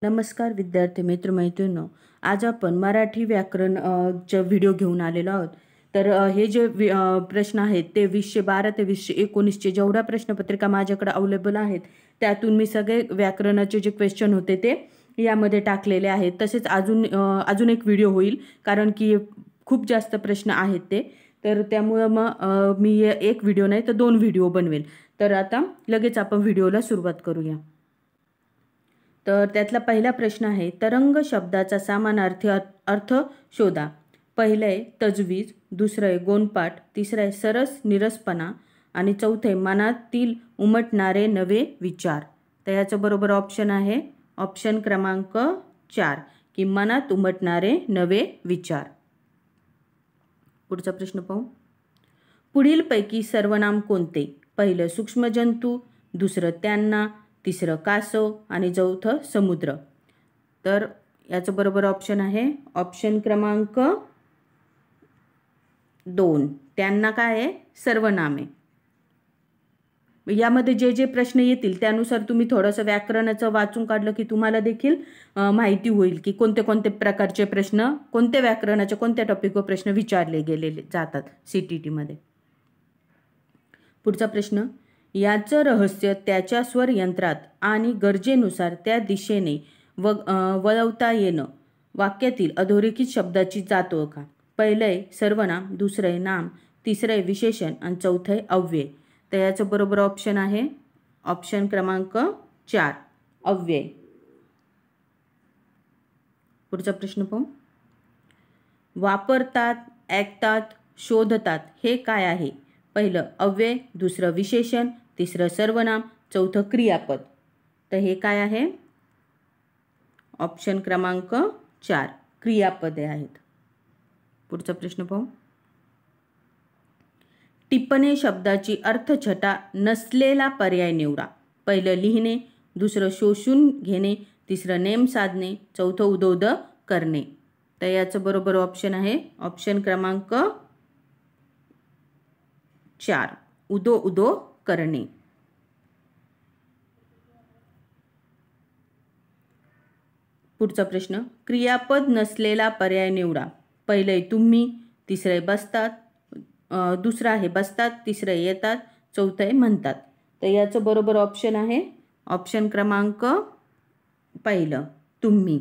नमस्कार विद्यार्थी मित्र मैत्रिणींनो, आज आपण मराठी व्याकरण चे व्हिडिओ घेऊन आलेलो आहोत। तर हे जे प्रश्न आहेत ते 2012 ते 2019 चे जेवढ्या प्रश्नपत्रिका माझ्याकडे अवेलेबल आहेत त्यातून मी सगळे व्याकरणाचे जे क्वेश्चन होते ते यामध्ये टाकलेले आहेत। तसेच अजून एक व्हिडिओ होईल कारण की खूप जास्त प्रश्न आहेत ते, तर त्यामुळे मग मी एक व्हिडिओ नाही तर 2 व्हिडिओ बनवेल। तर आता लगेच आपण व्हिडिओला सुरुवात करूया। तर त्यातला पहिला प्रश्न आहे, तरंग शब्दाचा समानार्थी अर्थ शोधा। पहिलं आहे तजवीज, दुसरं आहे गोंडपाठ, तिसरं आहे सरस निरसपणा आणि चौथं आहे मनातील उमटणारे नवे विचार। तर याचं बरोबर ऑप्शन आहे ऑप्शन क्रमांक 4 की मनात उमटणारे नवे विचार। पुढचा प्रश्न पाहू। पुढीलपैकी सर्वनाम कोणते? पहिलं सूक्ष्मजंतू, दुसरं त्यांना, तिसरं कासव आणि चौथं समुद्र। तर याचं बरोबर ऑप्शन आहे ऑप्शन क्रमांक 2 त्यांना काय आहे सर्वनाम आहे। यामध्ये जे जे प्रश्न येतील त्यानुसार तुम्ही थोडंसं व्याकरणाचं वाचून काढलं की तुम्हाला देखील माहिती होईल की कोणते कोणते प्रकारचे प्रश्न कोणत्या व्याकरणाचे कोणत्या टॉपिकवर प्रश्न विचारले गेलेले जातात CTT मध्ये। पुढचा प्रश्न, याचं रहस्य त्याच्या स्वर यंत्रात आणि गरजेनुसार त्या दिशेने वळवता येणं। वाक्यातील अधोरेखित शब्दाची जात ओळखा। पहिलं आहे सर्वनाम, दुसरं आहे नाम, तिसरं आहे विशेषण आणि चौथं आहे अव्यय। तर याचं बरोबर ऑप्शन आहे ऑप्शन क्रमांक 4 अव्यय। पुढचा प्रश्न पाहू। वापरतात, ऐकतात, शोधतात हे काय आहे? पहिलं अव्यय, दुसरं विशेषण, तिसरं सर्वनाम, चौथं क्रियापद। तर हे काय आहे ऑप्शन क्रमांक 4 क्रियापदे आहेत। पुढचा प्रश्न पाहू। टिप्पणी शब्दाची अर्थछटा नसलेला पर्याय निवडा। पहिलं लिहिणे, दुसरं शोषून घेणे, तिसरं नेम साधणे, चौथं उदोउद करणे। तर याचं बरोबर ऑप्शन आहे ऑप्शन क्रमांक 4 उदो करणे। पुढचा प्रश्न, क्रियापद नसलेला पर्याय निवडा। पहिले तुम्ही, तिसरे बसतात, दुसरा आहे बसतात, तिसरे येतात, चौथे म्हणतात। तर याचं बरोबर ऑप्शन आहे ऑप्शन क्रमांक 1 तुम्ही।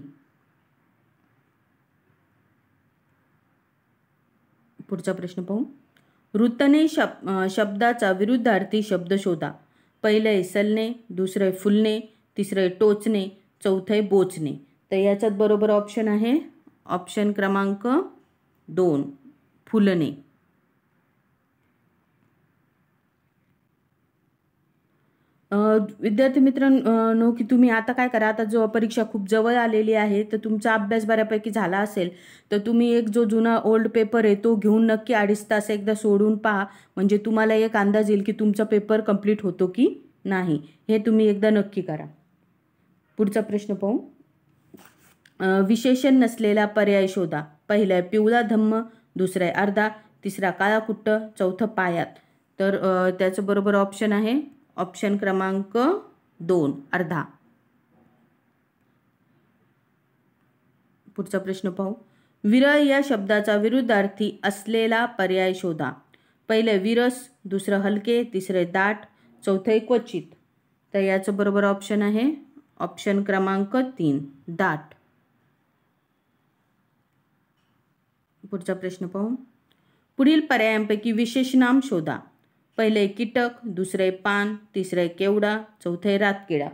पुढचा प्रश्न पाहू। ऋतने शब्दाचा विरुद्धार्थी शब्द शोधा। पहिले सलणे, दुसरे फुलणे, तिसरे टोचणे, चौथे बोचणे। तर याच्यात बरोबर ऑप्शन आहे ऑप्शन क्रमांक 2 फुलणे। विद्यार्थी मित्रांनो की तुम्ही आता काय करा, आता जो परीक्षा खूप जवळ आलेली आहे तर तुमचा अभ्यास बऱ्यापैकी झाला असेल तर तुम्ही एक जो जुना ओल्ड पेपर आहे तो घेऊन नक्की 2.5 तास एकदा सोडून पहा, म्हणजे तुम्हाला एक अंदाज येईल की तुमचा पेपर कंप्लीट होतो की नाही। हे तुम्ही एकदा नक्की करा। पुढचा प्रश्न पाहू। विशेषण नसलेला पर्याय शोधा। पहिला आहे पिवळा धम्म, दुसरा आहे अर्धा, तिसरा काळा कुट्ट, चौथं पायात। तर त्याचं बरोबर ऑप्शन आहे ऑप्शन क्रमांक 2 अर्धा। पुढचा प्रश्न पाहू। विरळ या शब्दाचा विरुद्धार्थी असलेला पर्याय शोधा। पहिले विरस, दुसरं हलके, तिसरे दाट, चौथे क्वचित। तर याचं बरोबर ऑप्शन आहे ऑप्शन क्रमांक 3 दाट। पुढचा प्रश्न पाहू। पुढील पर्यायांपैकी विशेषनाम शोधा। पहिले कीटक, दुसरे पान, तिसरे केवडा, चौथे रातकिडा।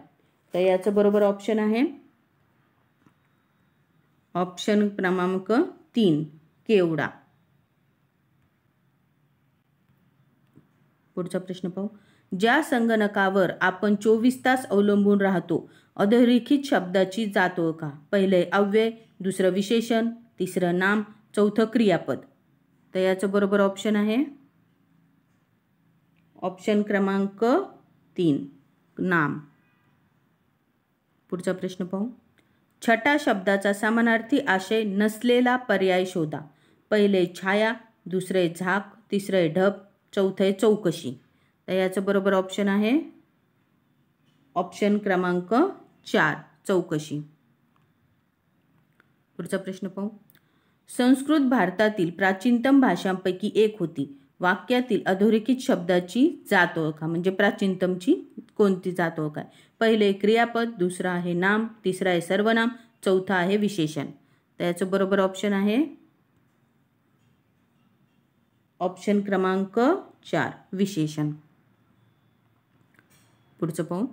तर याचं बरोबर ऑप्शन आहे ऑप्शन क्रमांक 3 केवडा। पुढचा प्रश्न पाहू। ज्या संगणकावर आपण 24 तास अवलंबून राहतो अधोरेखित शब्दाची जात ओळखा। पहिले अव्यय, दुसरं विशेषण, तिसरं नाम, चौथं क्रियापद। तर याचं बरोबर ऑप्शन आहे ऑप्शन क्रमांक 3 नाम। पुढचा प्रश्न पाहू। छटा शब्दाचा समानार्थी आशय नसलेला पर्याय शोधा। पहिले छाया, दुसरे झाक, तिसरे ढब, चौथे चौकशी। तर याचं बरोबर ऑप्शन आहे ऑप्शन क्रमांक 4 चौकशी। पुढचा प्रश्न पाहू. संस्कृत भारतातील प्राचीनतम भाषांपैकी एक होती. वाक्यातील अधोरेखित शब्दाची जात ओळखा. म्हणजे प्राचीनतमची कोणती जात ओळखा. पहिले क्रियापद, दुसरा आहे नाम, तिसरा आहे सर्वनाम, चौथा आहे विशेषण. तर याचं बरोबर ऑप्शन आहे ऑप्शन क्रमांक 4 विशेषण. पुढचं पाहू.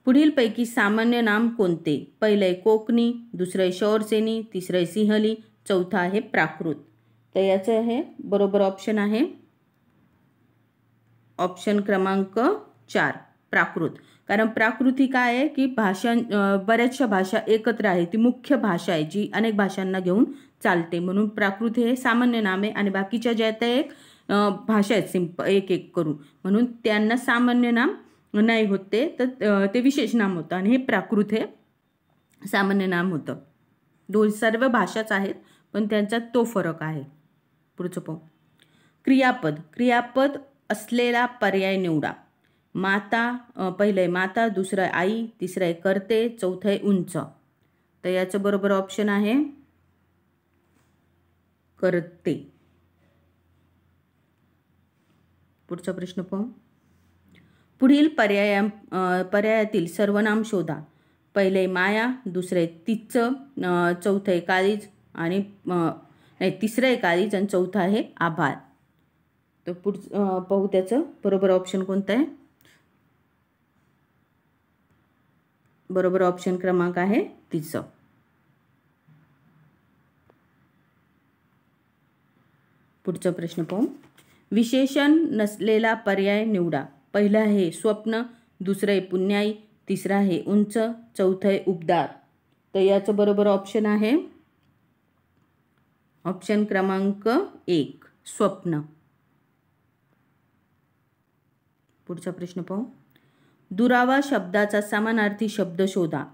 पुढीलपैकी सामान्य नाम कोणते. पहिलं आहे कोकणी, दुसरं आहे शौरसेनी, तिसरं आहे सिंहली, चौथा आहे प्राकृत. तर याचं हे बरोबर ऑप्शन आहे ऑप्शन क्रमांक 4 प्राकृत. कारण प्राकृत ही काय आहे की बऱ्याचशा भाषा एकत्र आहे, ती मुख्य भाषा आहे जी अनेक भाषांना घेऊन चालते. म्हणून प्राकृत हे सामान्य नाम आहे आणि बाकीच्या ज्या त्या एक भाषा आहेत एक एक करून, म्हणून त्यांना सामान्य नाम नाही होते, तर ते विशेष नाम होतं आणि हे प्राकृत हे सामान्य नाम होतं. सर्व भाषाच आहेत पण त्यांच्यात तो फरक आहे. पुढचं पाहू. क्रियापद. क्रियापद असलेला पर्याय निवडा. माता, पहिलं आहे माता, दुसरं आहे आई, तिसरं आहे करते, चौथं आहे उंच. तर याचं बरोबर ऑप्शन आहे करते. पुढचा प्रश्न पाहू. पुढील पर्यायातील सर्वनाम शोधा. पहिले माया, दुसरे तिचं, चौथं आहे काळीज आणि तिसरं आहे काळीज आणि चौथं आहे आभार. तर पाहू त्याचं बरोबर ऑप्शन कोणतं आहे. बरोबर ऑप्शन क्रमांक आहे तिचं. पुढचा प्रश्न पाहू. विशेषण नसलेला पर्याय निवडा. पहिला आहे स्वप्न, दुसरं आहे पुण्याई, तिसरं आहे उंच, चौथं आहे उबदार. तर याचं बरोबर ऑप्शन आहे ऑप्शन क्रमांक 1 स्वप्न. पुढचा प्रश्न पाहू. दुरावा शब्दाचा समानार्थी शब्द शोधा.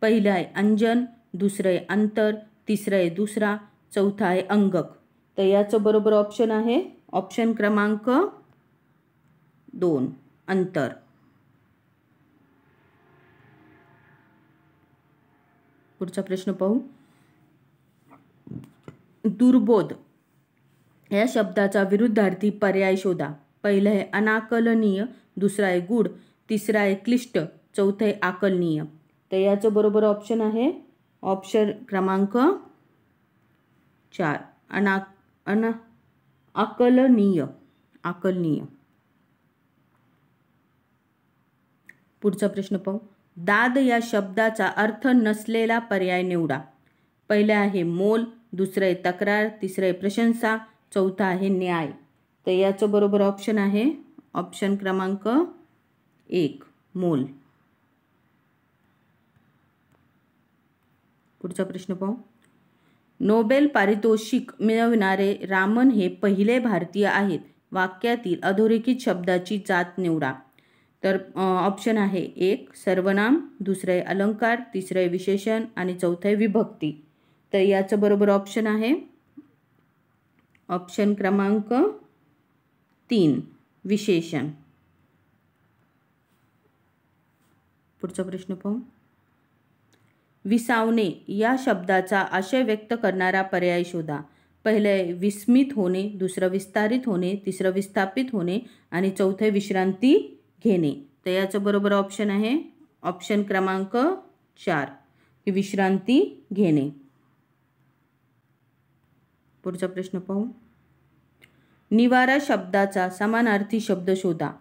पहिला आहे अंजन, दुसरं आहे अंतर, तिसरं आहे दुसरा, चौथा आहे अंगक. तर याचं बरोबर ऑप्शन आहे ऑप्शन क्रमांक 2 अंतर. पुढचा प्रश्न पाहू. दुर्बोध या शब्दाचा विरुद्धार्थी पर्याय शोधा. पहिलं आहे अनाकलनीय, दुसरा आहे गूढ, तिसरा आहे क्लिष्ट, चौथं आहे आकलनीय. तर याचं बरोबर ऑप्शन आहे ऑप्शन क्रमांक 4 आकलनीय. आकलनीय. पुढचा प्रश्न पाहू. दाद या शब्दाचा अर्थ नसलेला पर्याय निवडा. पहिलं आहे मोल, दुसरं आहे तक्रार, तिसरं आहे प्रशंसा, चौथा आहे न्याय. तर याचं बरोबर ऑप्शन आहे ऑप्शन क्रमांक 1 मोल. पुढचा प्रश्न पाहू. नोबेल पारितोषिक मिळवणारे रामन हे पहिले भारतीय आहेत. वाक्यातील अधोरेखित शब्दाची जात निवडा. तर ऑप्शन आहे 1 सर्वनाम, दुसरं आहे अलंकार, तिसरं आहे विशेषण आणि चौथं आहे विभक्ती. तर याचं बरोबर ऑप्शन आहे ऑप्शन क्रमांक 3 विशेषण. पुढचा प्रश्न पाहू. विसावणे या शब्दाचा आशय व्यक्त करणारा पर्याय शोधा. पहिलं आहे विस्मित होणे, दुसरं विस्तारित होणे, तिसरं विस्थापित होणे आणि चौथं विश्रांती घेणे. तर याचं बरोबर ऑप्शन आहे ऑप्शन क्रमांक 4 विश्रांती घेणे. पुढचा प्रश्न पाहू. निवारा शब्दाचा समानार्थी शब्द शोधा.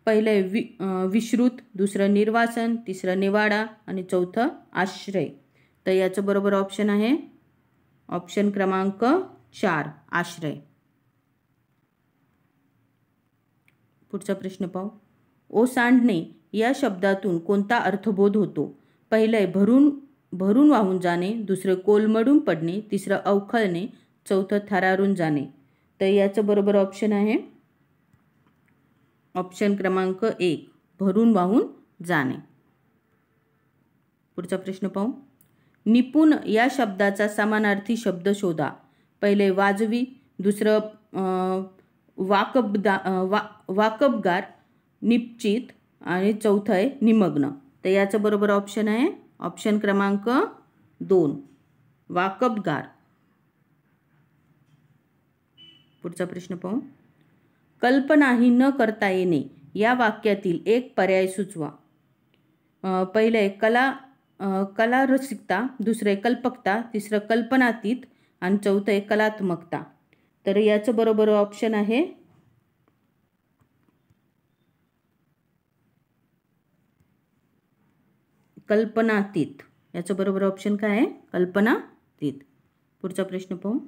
पहिलं आहे विश्रुत, दुसरं निर्वासन, तिसरं निवाडा आणि चौथं आश्रय. तर याचं बरोबर ऑप्शन आहे ऑप्शन क्रमांक 4 आश्रय. पुढचा प्रश्न पाहू. ओसांडणे या शब्दातून कोणता अर्थबोध होतो. पहिलं आहे भरून वाहून जाणे, दुसरं कोलमडून पडणे, तिसरं अवखळणे, चौथं थरारून जाणे. तर याचं बरोबर ऑप्शन आहे ऑप्शन क्रमांक 1 भरून वाहून जाणे. पुढचा प्रश्न पाहू. निपुण या शब्दाचा समानार्थी शब्द शोधा. पहिले वाजवी, दुसरं वाकबगार, निश्चित आणि चौथं आहे निमग्न. तर याचं बरोबर ऑप्शन आहे ऑप्शन क्रमांक 2 वाकबगार. पुढचा प्रश्न पाहू. कल्पनाही न करता येणे या वाक्यातील एक पर्याय सुचवा. पहिलं आहे कला रसिकता, दुसरं आहे कल्पकता, तिसरं कल्पनातीत आणि चौथं आहे कलात्मकता. तर याचं बरोबर ऑप्शन आहे कल्पनातीत. याचं बरोबर ऑप्शन काय आहे? कल्पनातीत. पुढचा प्रश्न पाहू.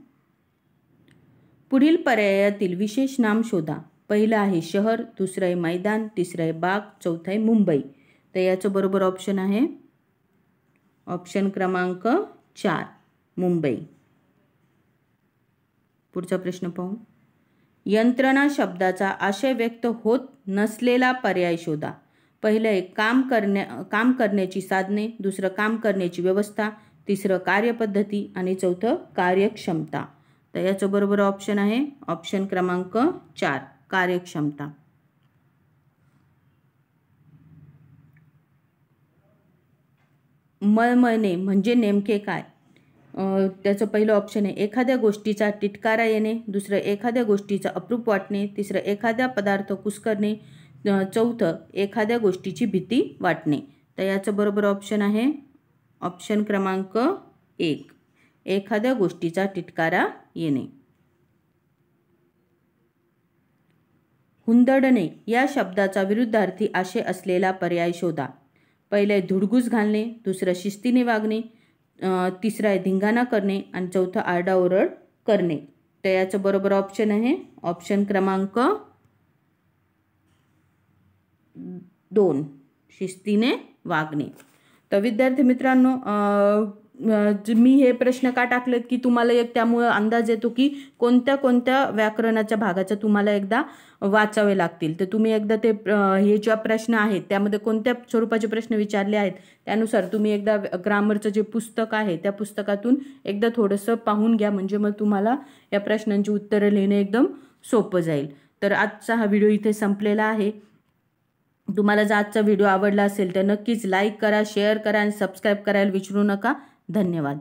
पुढील पर्यायातील विशेष नाम शोधा. पहिलं आहे शहर, दुसरं आहे मैदान, तिसरं आहे बाग, चौथं आहे मुंबई. तर याचं बरोबर ऑप्शन आहे ऑप्शन क्रमांक 4 मुंबई. पुढचा प्रश्न पाहू. यंत्रणा शब्दाचा आशय व्यक्त होत नसलेला पर्याय शोधा. पहिलं आहे काम करण्याची साधने, दुसरं काम करण्याची व्यवस्था, तिसरं कार्यपद्धती आणि चौथं कार्यक्षमता. तर याचं बरोबर ऑप्शन आहे ऑप्शन क्रमांक 4 कार्यक्षमता. मळमळणे म्हणजे नेमके काय? त्याचं पहिलं ऑप्शन आहे एखाद्या गोष्टीचा तिटकारा येणे, दुसरं एखाद्या गोष्टीचा अप्रूप वाटणे, तिसरं एखादा पदार्थ कुस्करणे, चौथं एखाद्या गोष्टीची भीती वाटणे. तर याचं बरोबर ऑप्शन आहे ऑप्शन क्रमांक 1 एखाद्या गोष्टीचा तिटकारा येणे. हुंदडणे या शब्दाचा विरुद्धार्थी आशय असलेला पर्याय शोधा. पहिले धुडगूस घालणे, दुसरं शिस्तीने वागणे, तिसरं आहे धिंगाणा करणे आणि चौथं आरडाओरड करणे. तर याचं बरोबर ऑप्शन आहे ऑप्शन क्रमांक 2 शिस्तीने वागणे. तर विद्यार्थी मित्रांनो, मी हे प्रश्न का टाकलेत की तुम्हाला एक त्यामुळे अंदाज येतो की कोणत्या कोणत्या व्याकरणाच्या भागाचं तुम्हाला एकदा वाचावे लागतील. तर तुम्ही एकदा ते हे ज्या प्रश्न आहेत त्यामध्ये कोणत्या स्वरूपाचे प्रश्न विचारले आहेत त्यानुसार तुम्ही एकदा ग्रामरचं जे पुस्तक आहे त्या पुस्तकातून एकदा थोडंसं पाहून घ्या, म्हणजे मग तुम्हाला या प्रश्नांची उत्तरं लिहिणे एकदम सोपं जाईल. तर आजचा हा व्हिडिओ इथे संपलेला आहे. तुम्हाला जर आजचा व्हिडिओ आवडला असेल तर नक्कीच लाईक करा, शेअर करा आणि सबस्क्राईब करायला विसरू नका. धन्यवाद.